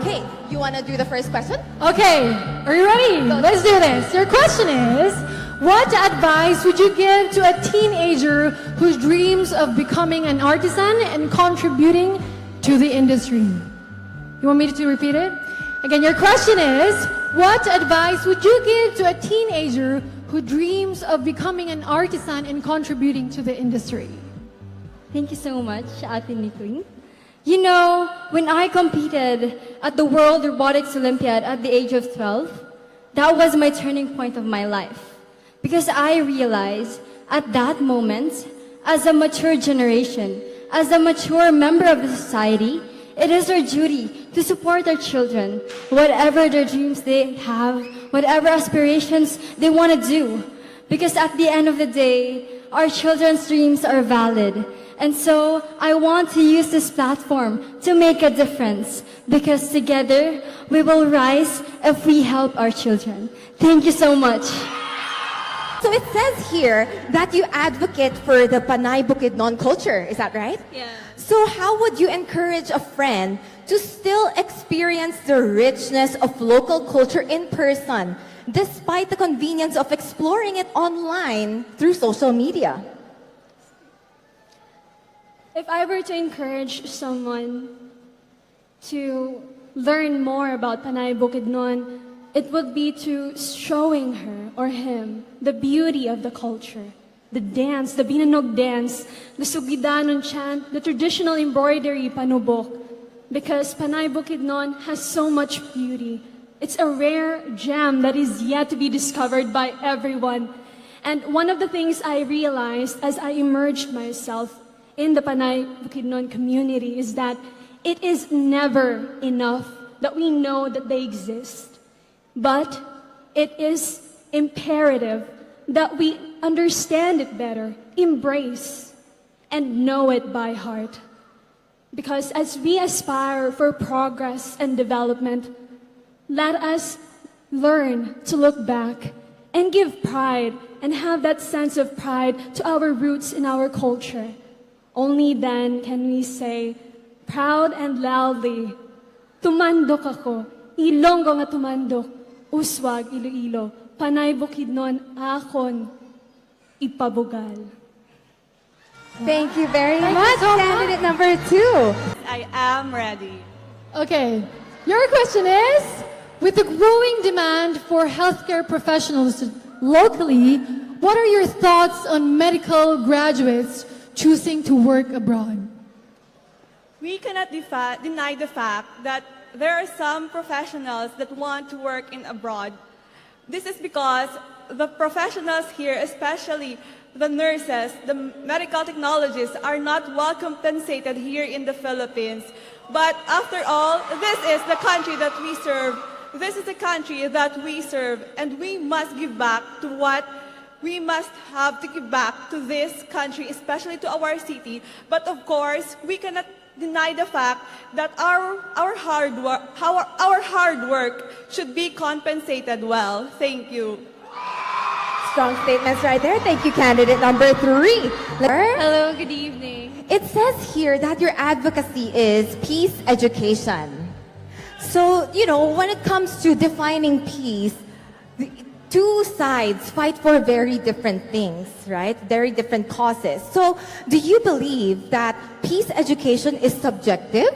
Okay, you want to do the first question? Okay, are you ready? Let's do this. Your question is, what advice would you give to a teenager who dreams of becoming an artisan and contributing to the industry? You want me to repeat it? Again, your question is, what advice would you give to a teenager who dreams of becoming an artisan and contributing to the industry? Thank you so much, Ate Nikling. You know, when I competed at the World Robotics Olympiad at the age of 12, that was my turning point of my life. Because I realized at that moment, as a mature generation, as a mature member of the society, it is our duty to support our children, whatever their dreams they have, whatever aspirations they want to do. Because at the end of the day, our children's dreams are valid. And so I want to use this platform to make a difference. Because together, we will rise if we help our children. Thank you so much. So it says here that you advocate for the Panay Bukidnon culture. Is that right? Yeah. So how would you encourage a friend to still experience the richness of local culture in person, despite the convenience of exploring it online through social media? If I were to encourage someone to learn more about Panay Bukidnon, it would be to showing her or him the beauty of the culture. The dance, the Binanog dance, the Sugidanon chant, the traditional embroidery, panubok. Because Panay Bukidnon has so much beauty. It's a rare gem that is yet to be discovered by everyone. And one of the things I realized as I immersed myself in the Panay Bukidnon community is that it is never enough that we know that they exist. But it is imperative that we understand it better, embrace, and know it by heart. Because as we aspire for progress and development, let us learn to look back and give pride and have that sense of pride to our roots in our culture. Only then can we say, proud and loudly, tumandok ako, Ilonggo nga tumandok, uswag Iloilo, Panay Bukidnon akon ipabugal. Thank you very much, candidate number 2. I am ready. Okay, your question is, with the growing demand for healthcare professionals locally, what are your thoughts on medical graduates choosing to work abroad? We cannot deny the fact that there are some professionals that want to work in abroad. This is because the professionals here, especially the nurses, the medical technologists, are not well compensated here in the Philippines. But after all, this is the country that we serve. This is the country that we serve, and we must give back to what we must have to give back to this country, especially to our city. But of course, we cannot deny the fact that our hard work should be compensated well. Thank you. Strong statements right there. Thank you, candidate number 3. Hello, good evening. It says here that your advocacy is peace education. So, you know, when it comes to defining peace, the two sides fight for very different things, right? Very different causes. So, do you believe that peace education is subjective,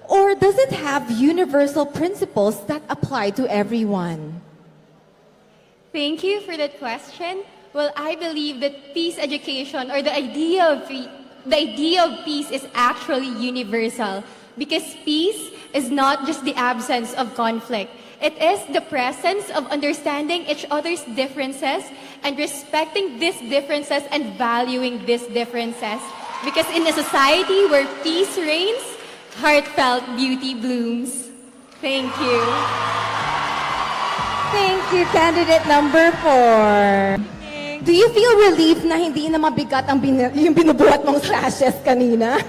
or does it have universal principles that apply to everyone? Thank you for that question. Well, I believe that peace education, or the idea of peace, is actually universal, because peace is not just the absence of conflict. It is the presence of understanding each other's differences and respecting these differences and valuing these differences. Because in a society where peace reigns, heartfelt beauty blooms. Thank you. Thank you, candidate number 4. Do you feel relief na hindi na mabigat ang yung binubuhat mong sashes kanina?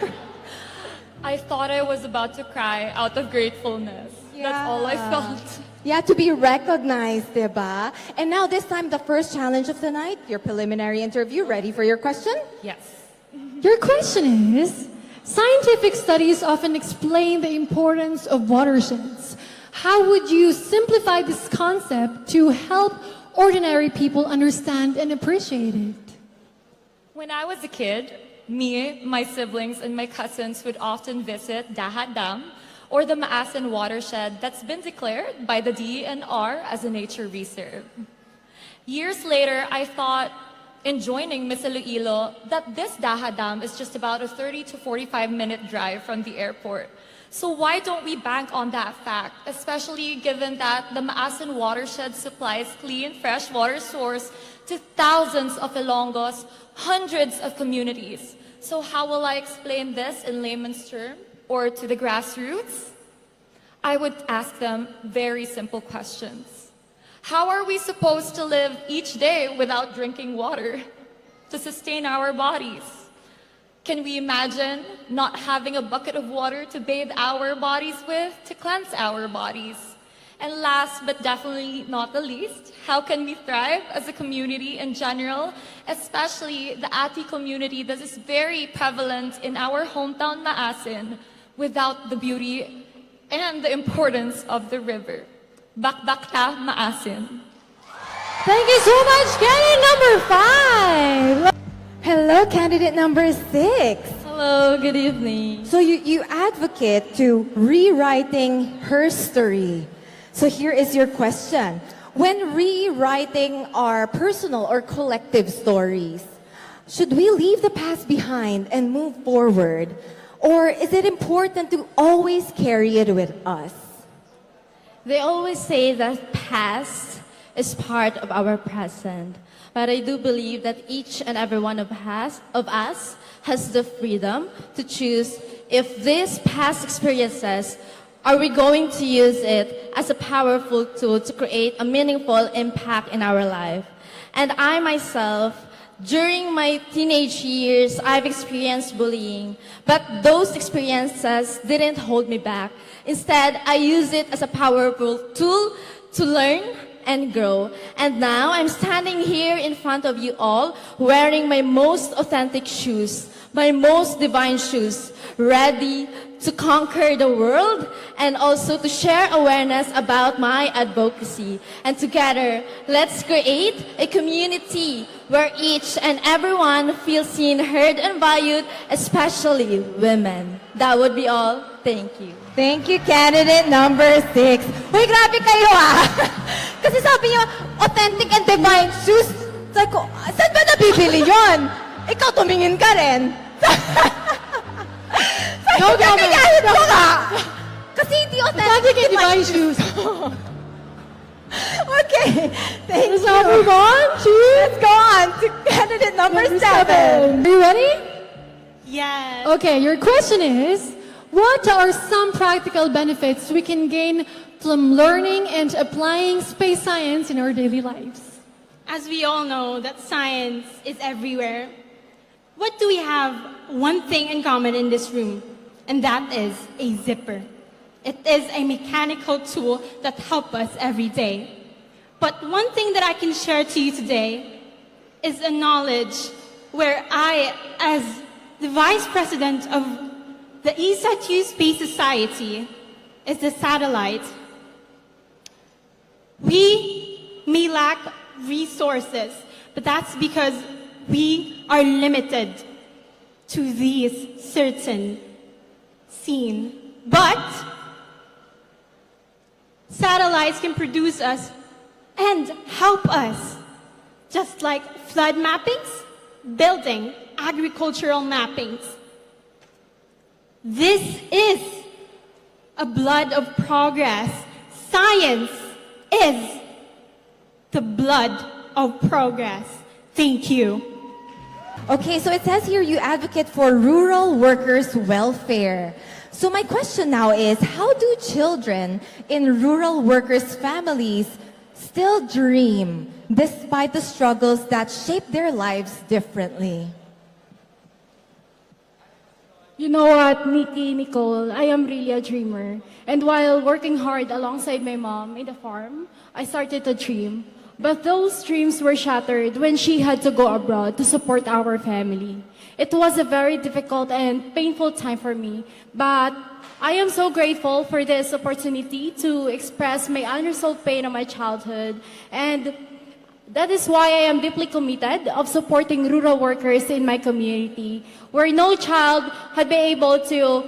I thought I was about to cry out of gratefulness. That's all I felt. Yeah, to be recognized, diba? And now this time, the first challenge of the night, your preliminary interview. Ready for your question? Yes. Your question is, Scientific studies often explain the importance of watersheds. How would you simplify this concept to help ordinary people understand and appreciate it? When I was a kid, me, my siblings, and my cousins would often visit Dahat Dam or the Maasin watershed that's been declared by the DENR as a nature reserve. Years later, I thought in joining Miss Iloilo that this Dahat Dam is just about a 30 to 45-minute drive from the airport. So why don't we bank on that fact, especially given that the Maasin watershed supplies clean, fresh water source to thousands of Ilonggos, hundreds of communities. So how will I explain this in layman's terms or to the grassroots? I would ask them very simple questions. How are we supposed to live each day without drinking water to sustain our bodies? Can we imagine not having a bucket of water to bathe our bodies with, to cleanse our bodies? And last but definitely not the least, how can we thrive as a community in general, especially the Ati community that is very prevalent in our hometown Maasin, without the beauty and the importance of the river? Bakbakta Maasin. Thank you so much, candidate number 5. Hello, candidate number 6. Hello, good evening. So you advocate to rewriting her story. So here is your question. When rewriting our personal or collective stories, should we leave the past behind and move forward? Or is it important to always carry it with us? They always say that past is part of our present. But I do believe that each and every one of us has the freedom to choose if these past experiences, are we going to use it as a powerful tool to create a meaningful impact in our life? And I myself, during my teenage years, I've experienced bullying, but those experiences didn't hold me back. Instead, I use it as a powerful tool to learn and grow. And now I'm standing here in front of you all wearing my most authentic shoes, my most divine shoes, ready to conquer the world and also to share awareness about my advocacy. And together, let's create a community where each and everyone feels seen, heard, and valued, especially women. That would be all. Thank you. Thank you, candidate number 6. Uy, grabe kayo ah! Kasi sabi niyo, authentic and divine shoes. Sabi ko, saan ba nabibili yon? Ikaw tumingin ka rin. No comment. Kahit ko ka! Kasi hindi authentic Authentic and divine shoes. Okay, thank Let's you. now move on to Let's go on to candidate number 7. Are you ready? Yes. Okay, your question is, what are some practical benefits we can gain from learning and applying space science in our daily lives? As we all know that science is everywhere, what do we have one thing in common in this room? And that is a zipper. It is a mechanical tool that helps us every day. But one thing that I can share to you today is a knowledge where I, as the Vice President of the ESATU Space Society, is the satellite. We may lack resources, but that's because we are limited to these certain scene. But satellites can produce us and help us, just like flood mappings, building, agricultural mappings. This is a blood of progress. Science is the blood of progress. Thank you. Okay, so it says here you advocate for rural workers' welfare. So my question now is, how do children in rural workers' families still dream despite the struggles that shape their lives differently? You know what, Nikki, Nicole, I am really a dreamer. And while working hard alongside my mom in the farm, I started to dream. But those dreams were shattered when she had to go abroad to support our family. It was a very difficult and painful time for me, but I am so grateful for this opportunity to express my unresolved pain of my childhood, and that is why I am deeply committed of supporting rural workers in my community, where no child had been able to,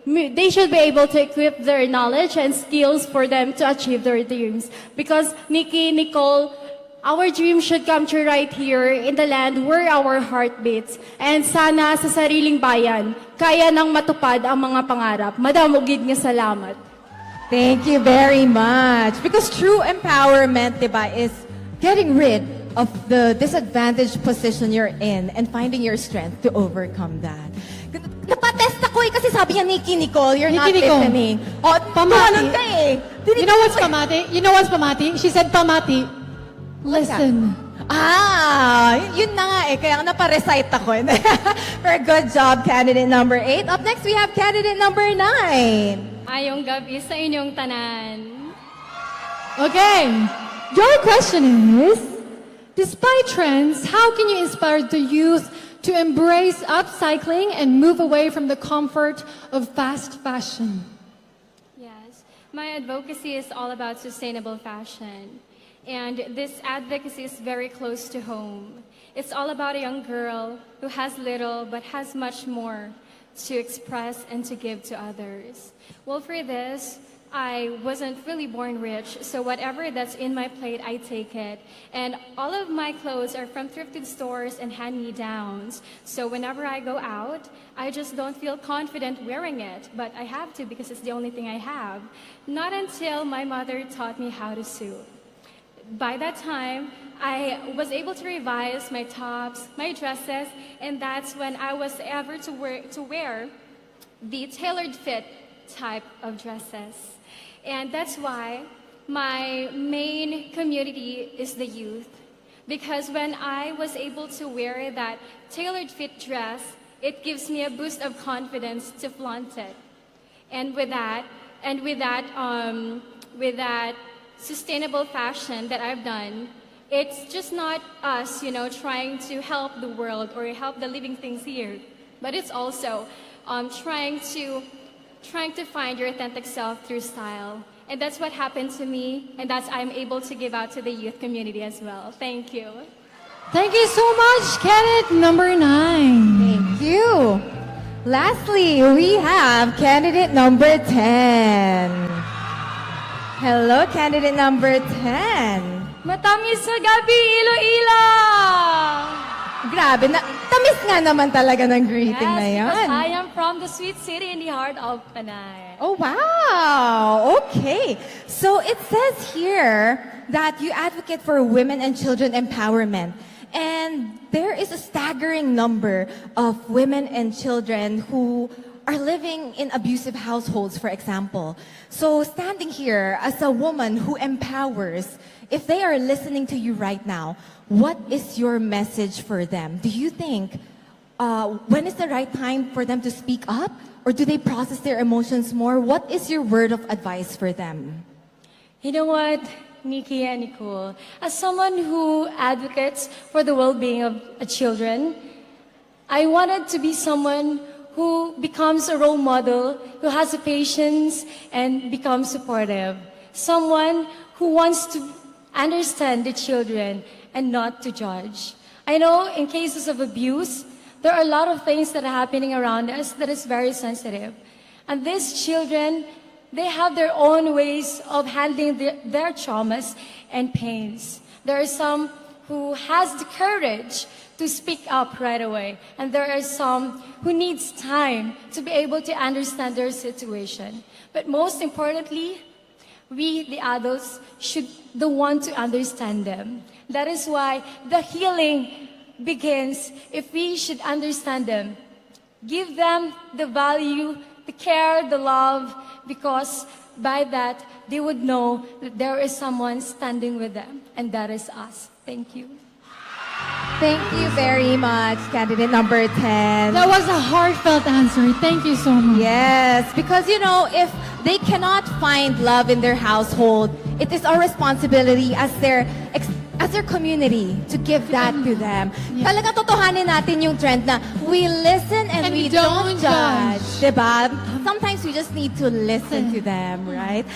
they should be able to equip their knowledge and skills for them to achieve their dreams. Because Nikki, Nicole, our dreams should come true right here in the land where our heart beats. And sana sa sariling bayan, kaya nang matupad ang mga pangarap. Madam, ugid nga salamat. Thank you very much. Because true empowerment, diba, is getting rid of the disadvantaged position you're in and finding your strength to overcome that. Napatest ako eh, kasi sabi niya, Nikki, Nicole, you're not Nikki, Nicole. listening. O, Pamati. tumalon ka eh. You know what's pamati? You know what's pamati? She said pamati. Listen. Yun na nga eh. Kaya napa-recite ako. Very good job, candidate number 8. Up next, we have candidate number 9. Ayong gabi sa inyong tanan. Okay. Your question is, despite trends, how can you inspire the youth to embrace upcycling and move away from the comfort of fast fashion? Yes, my advocacy is all about sustainable fashion. And this advocacy is very close to home. It's all about a young girl who has little but has much more to express and to give to others. Well, for this, I wasn't really born rich, so whatever that's in my plate, I take it. And all of my clothes are from thrifted stores and hand-me-downs. So whenever I go out, I just don't feel confident wearing it, but I have to because it's the only thing I have. Not until my mother taught me how to sew. By that time, I was able to revise my tops, my dresses, and that's when I was able to wear the tailored fit type of dresses. And that's why my main community is the youth. Because when I was able to wear that tailored fit dress, it gives me a boost of confidence to flaunt it. And with that sustainable fashion that I've done, it's just not us, trying to help the world or help the living things here, but it's also trying to find your authentic self through style. And that's what happened to me, and that's I'm able to give out to the youth community as well. Thank you. Thank you so much, candidate number 9. Thank you. Lastly, we have candidate number 10. Hello, candidate number 10. Matamis sa gabi, Iloilo! Grabe, tamis nga naman talaga ng greeting na yan. Yes, because I am from the sweet city in the heart of Panay. Oh, wow. Okay. So it says here that you advocate for women and children empowerment. And there is a staggering number of women and children who are living in abusive households, for example. So standing here as a woman who empowers, if they are listening to you right now, what is your message for them? Do you think when is the right time for them to speak up? Or do they process their emotions more? What is your word of advice for them? You know what, Nikki and Nicole, as someone who advocates for the well-being of children, I wanted to be someone who becomes a role model, who has the patience and becomes supportive. Someone who wants to understand the children and not to judge. I know in cases of abuse, there are a lot of things that are happening around us that is very sensitive. And these children, they have their own ways of handling their traumas and pains. There are some who has the courage to speak up right away. And there are some who needs time to be able to understand their situation. But most importantly, we, the adults, should the one to understand them. That is why the healing begins if we should understand them. Give them the value, the care, the love, because by that, they would know that there is someone standing with them, and that is us. Thank you. Thank you very much, candidate number 10. That was a heartfelt answer. Thank you so much. Yes, because if they cannot find love in their household, it is our responsibility as their as our community to give that to them. Talagang totohanin natin yung trend na we listen and we don't judge. Diba? Sometimes we just need to listen to them, right?